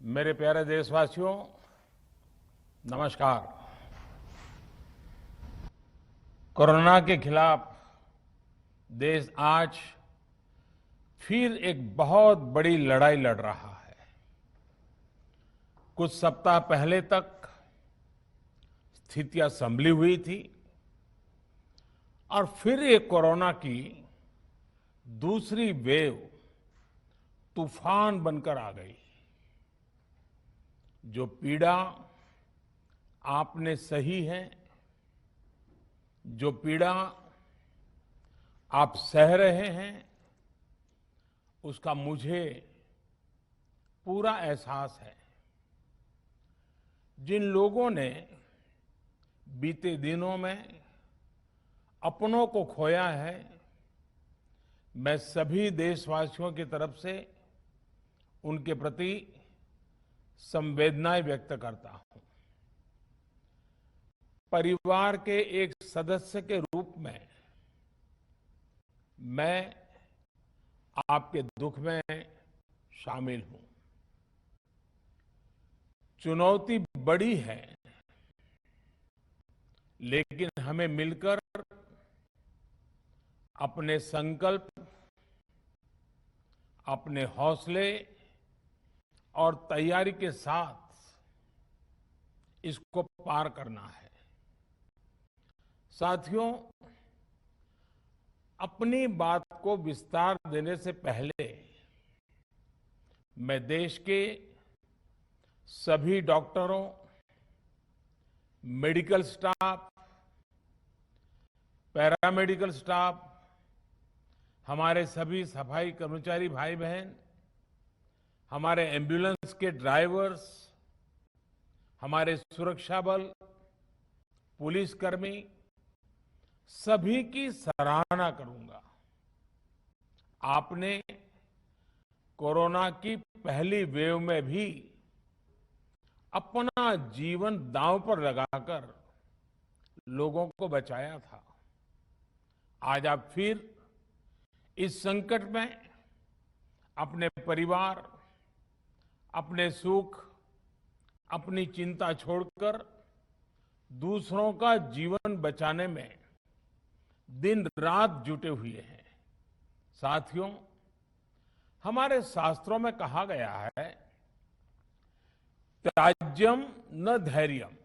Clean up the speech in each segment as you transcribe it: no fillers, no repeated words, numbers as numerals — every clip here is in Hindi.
मेरे प्यारे देशवासियों, नमस्कार। कोरोना के खिलाफ देश आज फिर एक बहुत बड़ी लड़ाई लड़ रहा है। कुछ सप्ताह पहले तक स्थितियां संभली हुई थी और फिर ये कोरोना की दूसरी वेव तूफान बनकर आ गई। जो पीड़ा आपने सही है, जो पीड़ा आप सह रहे हैं, उसका मुझे पूरा एहसास है। जिन लोगों ने बीते दिनों में अपनों को खोया है, मैं सभी देशवासियों की तरफ से उनके प्रति संवेदनाएं व्यक्त करता हूं। परिवार के एक सदस्य के रूप में मैं आपके दुख में शामिल हूं। चुनौती बड़ी है, लेकिन हमें मिलकर अपने संकल्प, अपने हौसले और तैयारी के साथ इसको पार करना है। साथियों, अपनी बात को विस्तार देने से पहले मैं देश के सभी डॉक्टरों, मेडिकल स्टाफ, पैरामेडिकल स्टाफ, हमारे सभी सफाई कर्मचारी भाई बहन, हमारे एम्बुलेंस के ड्राइवर्स, हमारे सुरक्षा बल, पुलिसकर्मी, सभी की सराहना करूंगा। आपने कोरोना की पहली वेव में भी अपना जीवन दांव पर लगाकर लोगों को बचाया था। आज आप फिर इस संकट में अपने परिवार, अपने सुख, अपनी चिंता छोड़कर दूसरों का जीवन बचाने में दिन रात जुटे हुए हैं। साथियों, हमारे शास्त्रों में कहा गया है, त्याज्यम न धैर्यम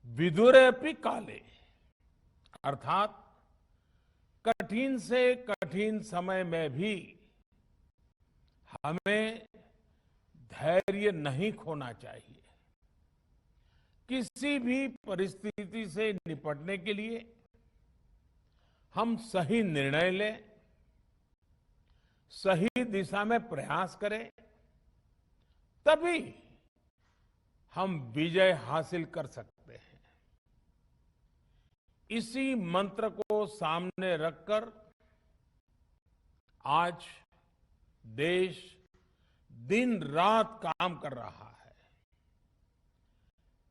विदुरेऽपि काले, अर्थात कठिन से कठिन समय में भी हमें धैर्य नहीं खोना चाहिए। किसी भी परिस्थिति से निपटने के लिए हम सही निर्णय लें, सही दिशा में प्रयास करें, तभी हम विजय हासिल कर सकते हैं। इसी मंत्र को सामने रखकर आज देश दिन रात काम कर रहा है।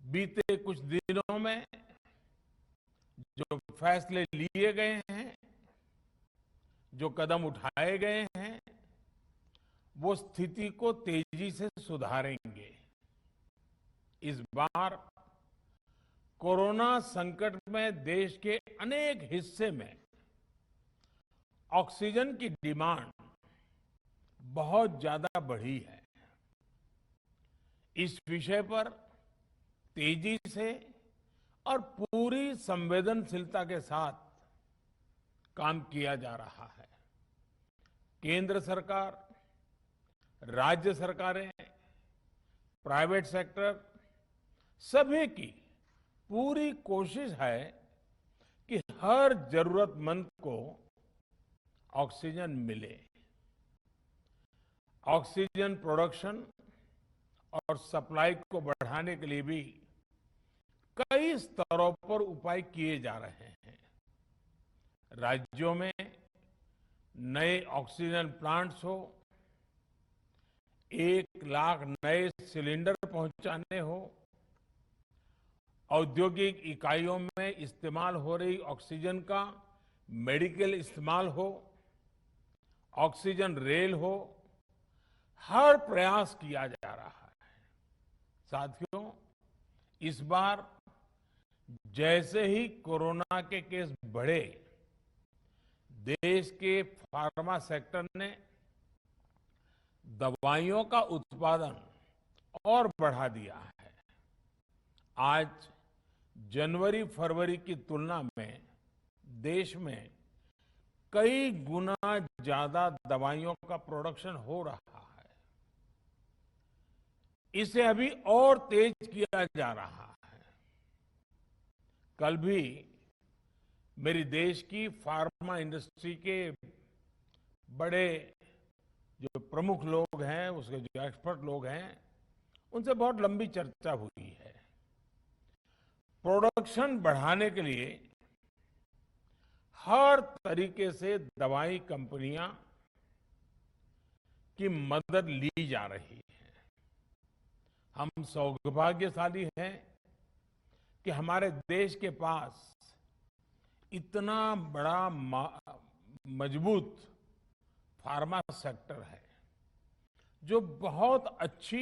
बीते कुछ दिनों में जो फैसले लिए गए हैं, जो कदम उठाए गए हैं, वो स्थिति को तेजी से सुधारेंगे। इस बार कोरोना संकट में देश के अनेक हिस्से में ऑक्सीजन की डिमांड बहुत ज्यादा बढ़ी है। इस विषय पर तेजी से और पूरी संवेदनशीलता के साथ काम किया जा रहा है। केंद्र सरकार, राज्य सरकारें, प्राइवेट सेक्टर, सभी की पूरी कोशिश है कि हर जरूरतमंद को ऑक्सीजन मिले। ऑक्सीजन प्रोडक्शन और सप्लाई को बढ़ाने के लिए भी कई स्तरों पर उपाय किए जा रहे हैं। राज्यों में नए ऑक्सीजन प्लांट्स हो, 1 लाख नए सिलेंडर पहुंचाने हो, औद्योगिक इकाइयों में इस्तेमाल हो रही ऑक्सीजन का मेडिकल इस्तेमाल हो, ऑक्सीजन रेल हो, हर प्रयास किया जा रहा है। साथियों, इस बार जैसे ही कोरोना के केस बढ़े, देश के फार्मा सेक्टर ने दवाइयों का उत्पादन और बढ़ा दिया है। आज जनवरी फरवरी की तुलना में देश में कई गुना ज्यादा दवाइयों का प्रोडक्शन हो रहा है। इसे अभी और तेज किया जा रहा है। कल भी मेरी देश की फार्मा इंडस्ट्री के बड़े जो प्रमुख लोग हैं, उसके जो एक्सपर्ट लोग हैं, उनसे बहुत लंबी चर्चा हुई है। प्रोडक्शन बढ़ाने के लिए हर तरीके से दवाई कंपनियां की मदद ली जा रही है। हम सौभाग्यशाली हैं कि हमारे देश के पास इतना बड़ा मजबूत फार्मा सेक्टर है जो बहुत अच्छी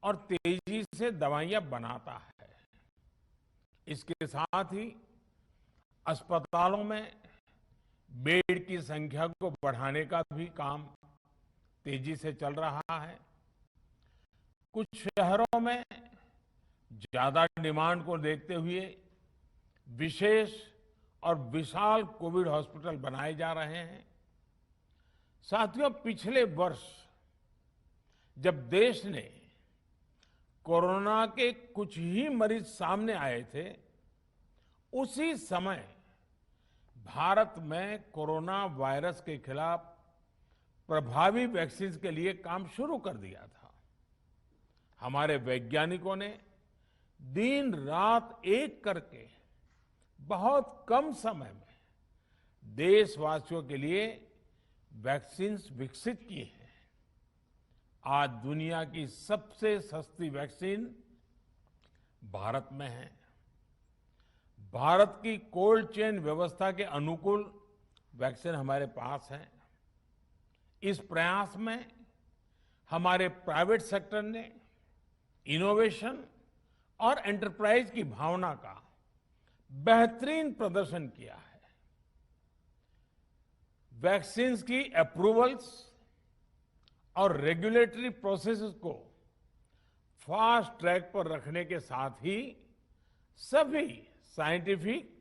और तेजी से दवाइयां बनाता है। इसके साथ ही अस्पतालों में बेड की संख्या को बढ़ाने का भी काम तेजी से चल रहा है। कुछ शहरों में ज्यादा डिमांड को देखते हुए विशेष और विशाल कोविड हॉस्पिटल बनाए जा रहे हैं। साथियों, पिछले वर्ष जब देश ने कोरोना के कुछ ही मरीज सामने आए थे, उसी समय भारत में कोरोना वायरस के खिलाफ प्रभावी वैक्सीन के लिए काम शुरू कर दिया था। हमारे वैज्ञानिकों ने दिन रात एक करके बहुत कम समय में देशवासियों के लिए वैक्सीन विकसित की है। आज दुनिया की सबसे सस्ती वैक्सीन भारत में है। भारत की कोल्ड चेन व्यवस्था के अनुकूल वैक्सीन हमारे पास है। इस प्रयास में हमारे प्राइवेट सेक्टर ने इनोवेशन और एंटरप्राइज की भावना का बेहतरीन प्रदर्शन किया है। वैक्सीन की अप्रूवल्स और रेगुलेटरी प्रोसेसेस को फास्ट ट्रैक पर रखने के साथ ही सभी साइंटिफिक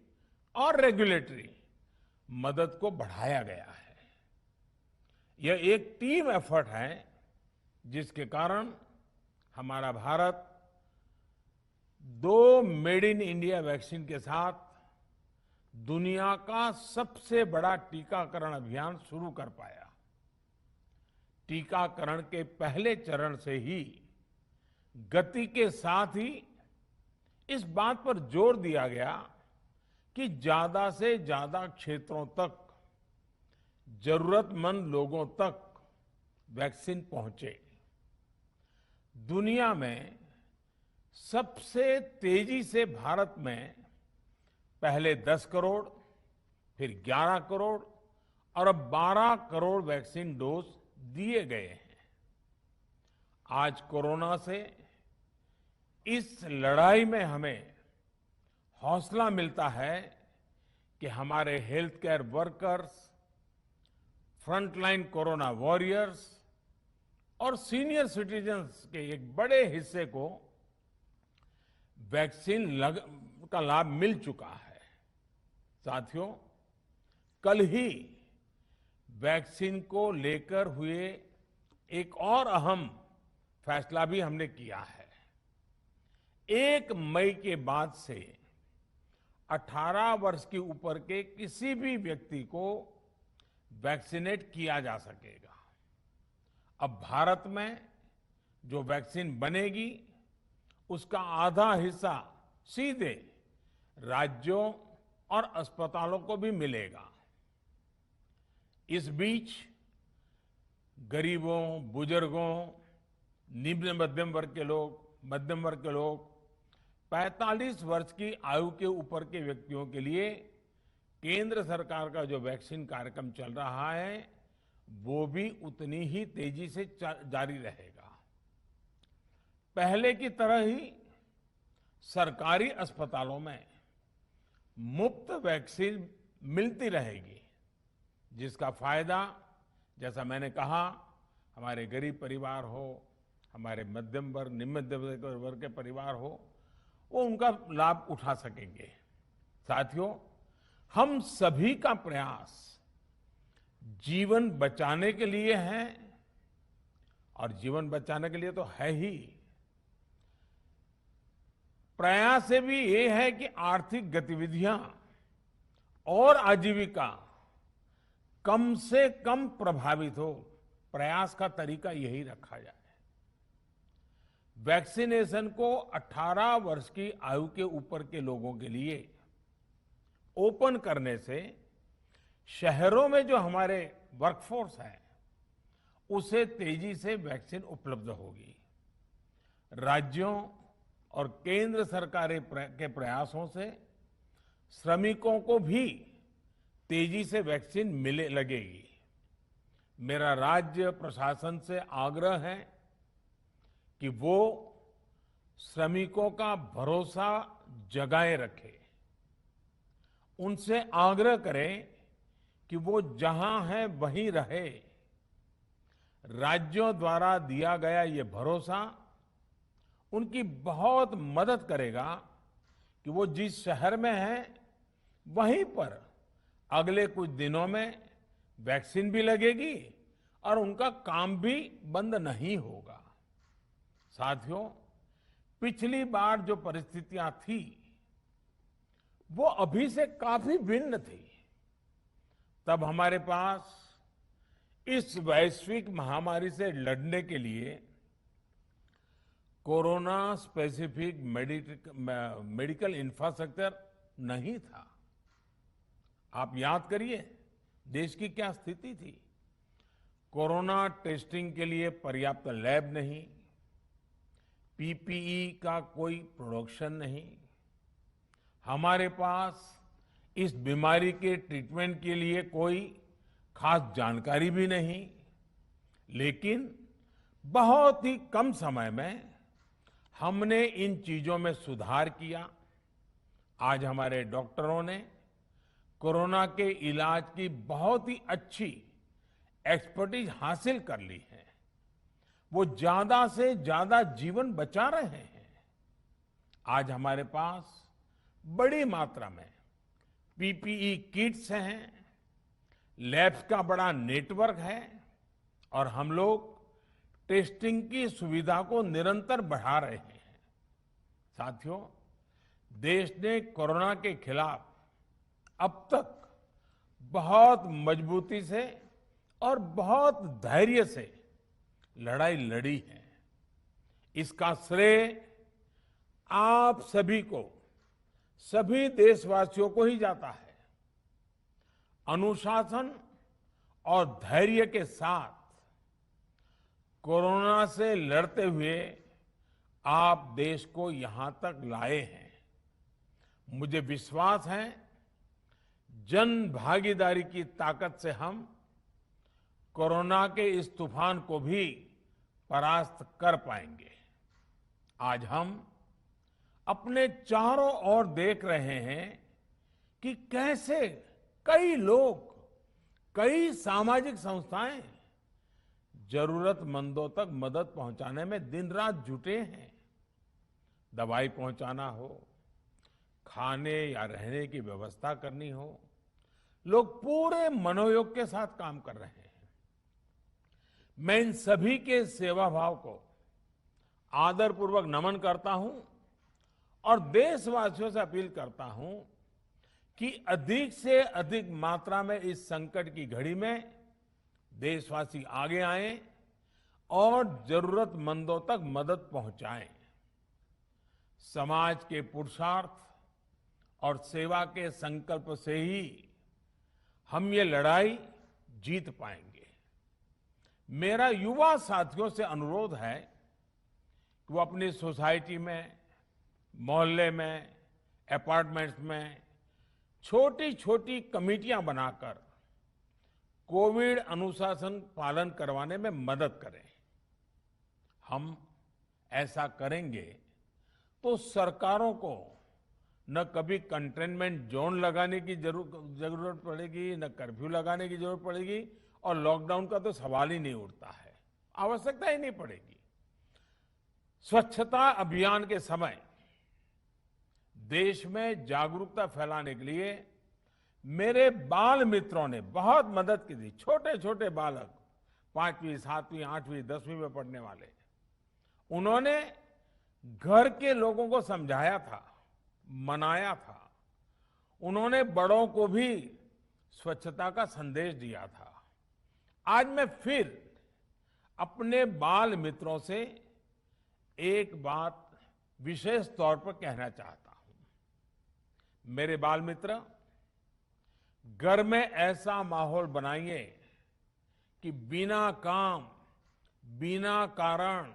और रेगुलेटरी मदद को बढ़ाया गया है। यह एक टीम एफर्ट है जिसके कारण हमारा Bharat 2 made in India vaccine के साथ दुनिया का सबसे बड़ा टीकाकरण अभियान शुरू कर पाया। टीकाकरण के पहले चरण से ही गति के साथ ही इस बात पर जोर दिया गया कि ज्यादा से ज्यादा क्षेत्रों तक, जरूरतमंद लोगों तक वैक्सीन पहुंचे। दुनिया में सबसे तेजी से भारत में पहले 10 करोड़, फिर 11 करोड़ और अब 12 करोड़ वैक्सीन डोज दिए गए हैं। आज कोरोना से इस लड़ाई में हमें हौसला मिलता है कि हमारे health care workers, frontline corona warriors और सीनियर सिटीजन्स के एक बड़े हिस्से को वैक्सीन का लाभ मिल चुका है। साथियों, कल ही वैक्सीन को लेकर हुए एक और अहम फैसला भी हमने किया है। 1 मई के बाद से 18 वर्ष के ऊपर के किसी भी व्यक्ति को वैक्सीनेट किया जा सकेगा। अब भारत में जो वैक्सीन बनेगी उसका आधा हिस्सा सीधे राज्यों और अस्पतालों को भी मिलेगा। इस बीच गरीबों, बुजुर्गों, निम्न मध्यम वर्ग के लोग 45 वर्ष की आयु के ऊपर के व्यक्तियों के लिए केंद्र सरकार का जो वैक्सीन कार्यक्रम चल रहा है वो भी उतनी ही तेजी से जारी रहेगा। पहले की तरह ही सरकारी अस्पतालों में मुफ्त वैक्सीन मिलती रहेगी, जिसका फायदा, जैसा मैंने कहा, हमारे गरीब परिवार हो, हमारे मध्यम वर्ग, निम्न मध्यम वर्ग के परिवार हो, वो उनका लाभ उठा सकेंगे। साथियों, हम सभी का प्रयास जीवन बचाने के लिए है, और जीवन बचाने के लिए तो है ही, प्रयास से भी ये है कि आर्थिक गतिविधियां और आजीविका कम से कम प्रभावित हो। प्रयास का तरीका यही रखा जाए। वैक्सीनेशन को 18 वर्ष की आयु के ऊपर के लोगों के लिए ओपन करने से शहरों में जो हमारे वर्कफोर्स है, उसे तेजी से वैक्सीन उपलब्ध होगी। राज्यों और केंद्र सरकार के प्रयासों से श्रमिकों को भी तेजी से वैक्सीन मिले लगेगी। मेरा राज्य प्रशासन से आग्रह है कि वो श्रमिकों का भरोसा जगाए रखे। उनसे आग्रह करें कि वो जहां है वहीं रहे। राज्यों द्वारा दिया गया ये भरोसा उनकी बहुत मदद करेगा कि वो जिस शहर में हैं, वहीं पर अगले कुछ दिनों में वैक्सीन भी लगेगी और उनका काम भी बंद नहीं होगा। साथियों, पिछली बार जो परिस्थितियां थी, वो अभी से काफी भिन्न थी। तब हमारे पास इस वैश्विक महामारी से लड़ने के लिए कोरोना स्पेसिफिक मेडिकल इंफ्रास्ट्रक्चर नहीं था। आप याद करिए, देश की क्या स्थिति थी। कोरोना टेस्टिंग के लिए पर्याप्त लैब नहीं, पीपीई का कोई प्रोडक्शन नहीं, हमारे पास इस बीमारी के ट्रीटमेंट के लिए कोई खास जानकारी भी नहीं। लेकिन बहुत ही कम समय में हमने इन चीजों में सुधार किया। आज हमारे डॉक्टरों ने कोरोना के इलाज की बहुत ही अच्छी एक्सपर्टीज हासिल कर ली है। वो ज्यादा से ज्यादा जीवन बचा रहे हैं। आज हमारे पास बड़ी मात्रा में पीपीई किट्स हैं, लैब्स का बड़ा नेटवर्क है, और हम लोग टेस्टिंग की सुविधा को निरंतर बढ़ा रहे हैं। साथियों, देश ने कोरोना के खिलाफ अब तक बहुत मजबूती से और बहुत धैर्य से लड़ाई लड़ी है। इसका श्रेय आप सभी को, सभी देशवासियों को ही जाता है। अनुशासन और धैर्य के साथ कोरोना से लड़ते हुए आप देश को यहां तक लाए हैं। मुझे विश्वास है, जन भागीदारी की ताकत से हम कोरोना के इस तूफान को भी परास्त कर पाएंगे। आज हम अपने चारों ओर देख रहे हैं कि कैसे कई लोग, कई सामाजिक संस्थाएं जरूरतमंदों तक मदद पहुंचाने में दिन रात जुटे हैं। दवाई पहुंचाना हो, खाने या रहने की व्यवस्था करनी हो, लोग पूरे मनोयोग के साथ काम कर रहे हैं। मैं इन सभी के सेवा भाव को आदरपूर्वक नमन करता हूं और देशवासियों से अपील करता हूं कि अधिक से अधिक मात्रा में इस संकट की घड़ी में देशवासी आगे आएं और जरूरतमंदों तक मदद पहुंचाएं। समाज के पुरुषार्थ और सेवा के संकल्प से ही हम ये लड़ाई जीत पाएंगे। मेरा युवा साथियों से अनुरोध है कि वो अपनी सोसाइटी में, मोहल्ले में, अपार्टमेंट्स में छोटी छोटी कमेटियां बनाकर कोविड अनुशासन पालन करवाने में मदद करें। हम ऐसा करेंगे तो सरकारों को न कभी कंटेनमेंट जोन लगाने की जरूरत पड़ेगी, न कर्फ्यू लगाने की जरूरत पड़ेगी, और लॉकडाउन का तो सवाल ही नहीं उठता है, आवश्यकता ही नहीं पड़ेगी। स्वच्छता अभियान के समय देश में जागरूकता फैलाने के लिए मेरे बाल मित्रों ने बहुत मदद की थी। छोटे छोटे बालक, 5वीं, 7वीं, 8वीं, 10वीं में पढ़ने वाले, उन्होंने घर के लोगों को समझाया था, मनाया था। उन्होंने बड़ों को भी स्वच्छता का संदेश दिया था। आज मैं फिर अपने बाल मित्रों से एक बात विशेष तौर पर कहना चाहता हूं। मेरे बाल मित्र, घर में ऐसा माहौल बनाइए कि बिना काम, बिना कारण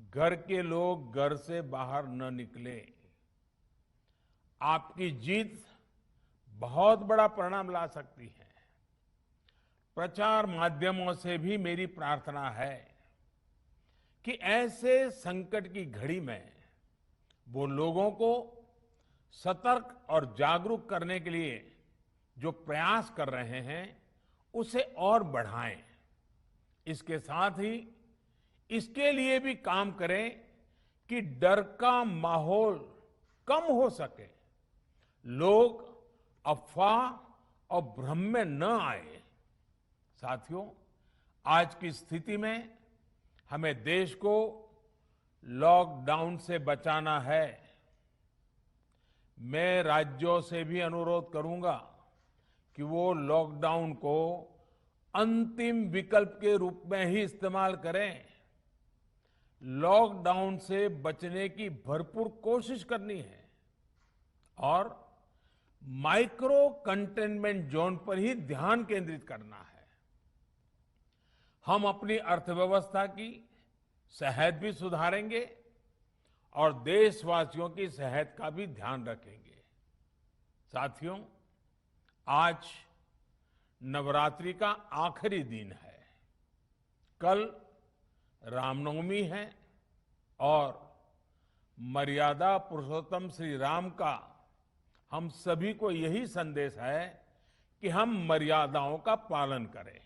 घर के लोग घर से बाहर न निकले। आपकी जीत बहुत बड़ा परिणाम ला सकती है। प्रचार माध्यमों से भी मेरी प्रार्थना है कि ऐसे संकट की घड़ी में वो लोगों को सतर्क और जागरूक करने के लिए जो प्रयास कर रहे हैं उसे और बढ़ाएं। इसके साथ ही इसके लिए भी काम करें कि डर का माहौल कम हो सके, लोग अफवाह और भ्रम में न आए। साथियों, आज की स्थिति में हमें देश को लॉकडाउन से बचाना है। मैं राज्यों से भी अनुरोध करूंगा कि वो लॉकडाउन को अंतिम विकल्प के रूप में ही इस्तेमाल करें। लॉकडाउन से बचने की भरपूर कोशिश करनी है और माइक्रो कंटेनमेंट जोन पर ही ध्यान केंद्रित करना है। हम अपनी अर्थव्यवस्था की सेहत भी सुधारेंगे और देशवासियों की सेहत का भी ध्यान रखेंगे। साथियों, आज नवरात्रि का आखिरी दिन है। कल रामनवमी है और मर्यादा पुरुषोत्तम श्री राम का हम सभी को यही संदेश है कि हम मर्यादाओं का पालन करें।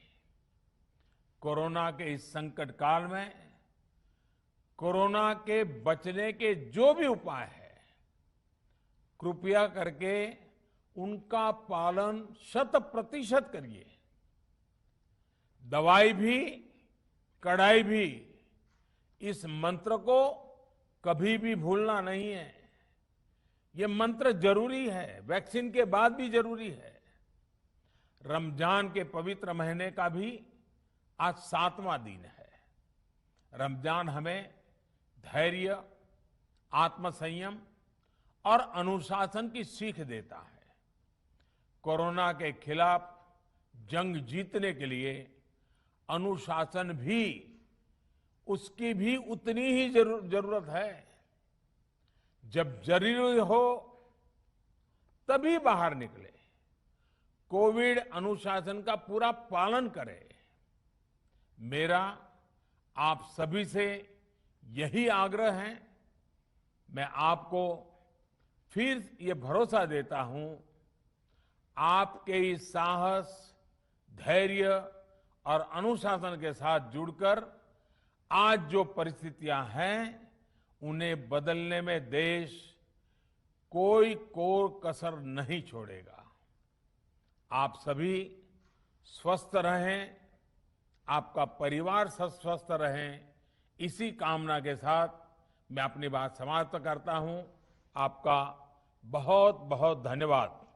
कोरोना के इस संकट काल में कोरोना के बचने के जो भी उपाय है, कृपया करके उनका पालन 100% करिए। दवाई भी, कड़ाई भी, इस मंत्र को कभी भी भूलना नहीं है। ये मंत्र जरूरी है, वैक्सीन के बाद भी जरूरी है। रमजान के पवित्र महीने का भी आज 7वां दिन है। रमजान हमें धैर्य, आत्मसंयम और अनुशासन की सीख देता है। कोरोना के खिलाफ जंग जीतने के लिए अनुशासन भी, उसकी भी उतनी ही जरूरत है। जब जरूरी हो तभी बाहर निकले। कोविड अनुशासन का पूरा पालन करें। मेरा आप सभी से यही आग्रह है। मैं आपको फिर ये भरोसा देता हूं, आपके इस साहस, धैर्य और अनुशासन के साथ जुड़कर आज जो परिस्थितियां हैं उन्हें बदलने में देश कोई कोर कसर नहीं छोड़ेगा। आप सभी स्वस्थ रहें, आपका परिवार स्वस्थ रहे, इसी कामना के साथ मैं अपनी बात समाप्त करता हूं। आपका बहुत बहुत धन्यवाद।